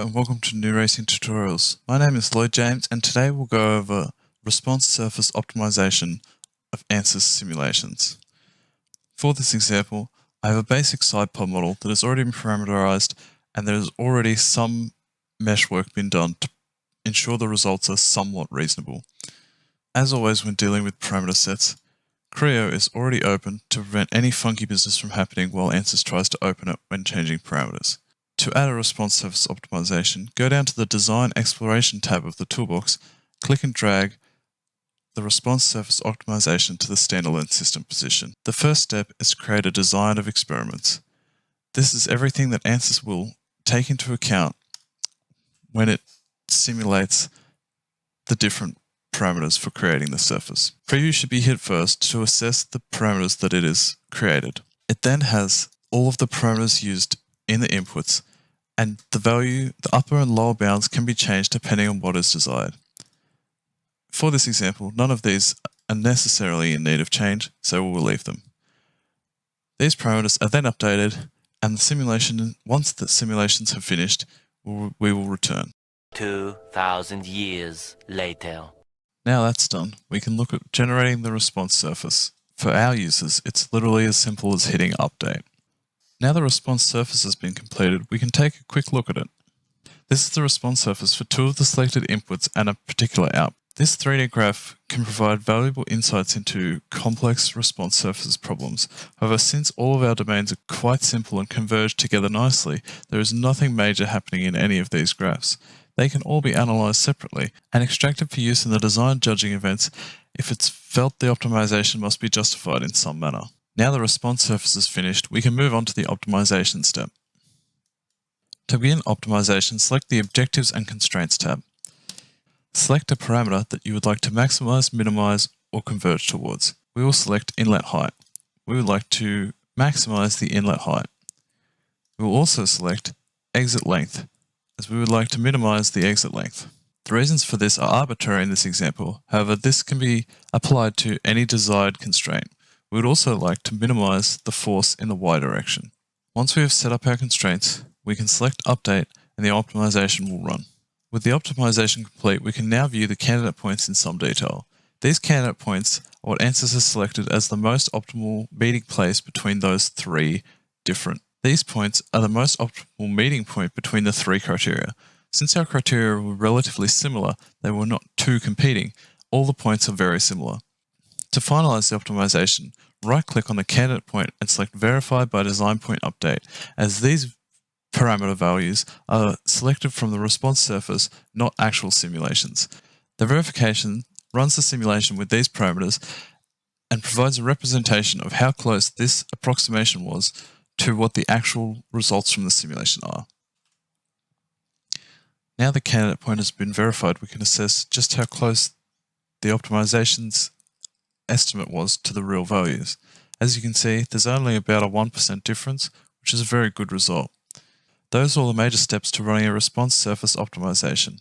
and welcome to New Racing Tutorials. My name is Lloyd James and today we'll go over response surface optimization of ANSYS simulations. For this example, I have a basic side pod model that has already been parameterized and there is already some mesh work been done to ensure the results are somewhat reasonable. As always when dealing with parameter sets, Creo is already open to prevent any funky business from happening while ANSYS tries to open it when changing parameters. To add a response surface optimization, go down to the Design Exploration tab of the toolbox, click and drag the response surface optimization to the standalone system position. The first step is to create a design of experiments. This is everything that ANSYS will take into account when it simulates the different parameters for creating the surface. Preview should be hit first to assess the parameters that it is created. It then has all of the parameters used in the inputs, and the upper and lower bounds can be changed depending on what is desired. For this example, none of these are necessarily in need of change, so we'll leave them. These parameters are then updated, and once the simulations have finished, we will return. 2,000 years later. Now that's done, we can look at generating the response surface. For our users, it's literally as simple as hitting update. Now the response surface has been completed, we can take a quick look at it. This is the response surface for two of the selected inputs and a particular output. This 3D graph can provide valuable insights into complex response surface problems. However, since all of our domains are quite simple and converge together nicely, there is nothing major happening in any of these graphs. They can all be analysed separately and extracted for use in the design judging events if it's felt the optimization must be justified in some manner. Now the response surface is finished, we can move on to the optimization step. To begin optimization, select the Objectives and Constraints tab. Select a parameter that you would like to maximize, minimize, or converge towards. We will select inlet height. We would like to maximize the inlet height. We will also select exit length, as we would like to minimize the exit length. The reasons for this are arbitrary in this example, however this can be applied to any desired constraint. We would also like to minimize the force in the y direction. Once we have set up our constraints, we can select Update and the optimization will run. With the optimization complete, we can now view the candidate points in some detail. These candidate points are what ANSYS has selected as the most optimal meeting place between those three different. These points are the most optimal meeting point between the three criteria. Since our criteria were relatively similar, they were not too competing. All the points are very similar. To finalize the optimization, right-click on the candidate point and select Verify by Design Point Update, as these parameter values are selected from the response surface, not actual simulations. The verification runs the simulation with these parameters and provides a representation of how close this approximation was to what the actual results from the simulation are. Now the candidate point has been verified, we can assess just how close the optimization's estimate was to the real values. As you can see, there's only about a 1% difference, which is a very good result. Those are all the major steps to running a response surface optimization.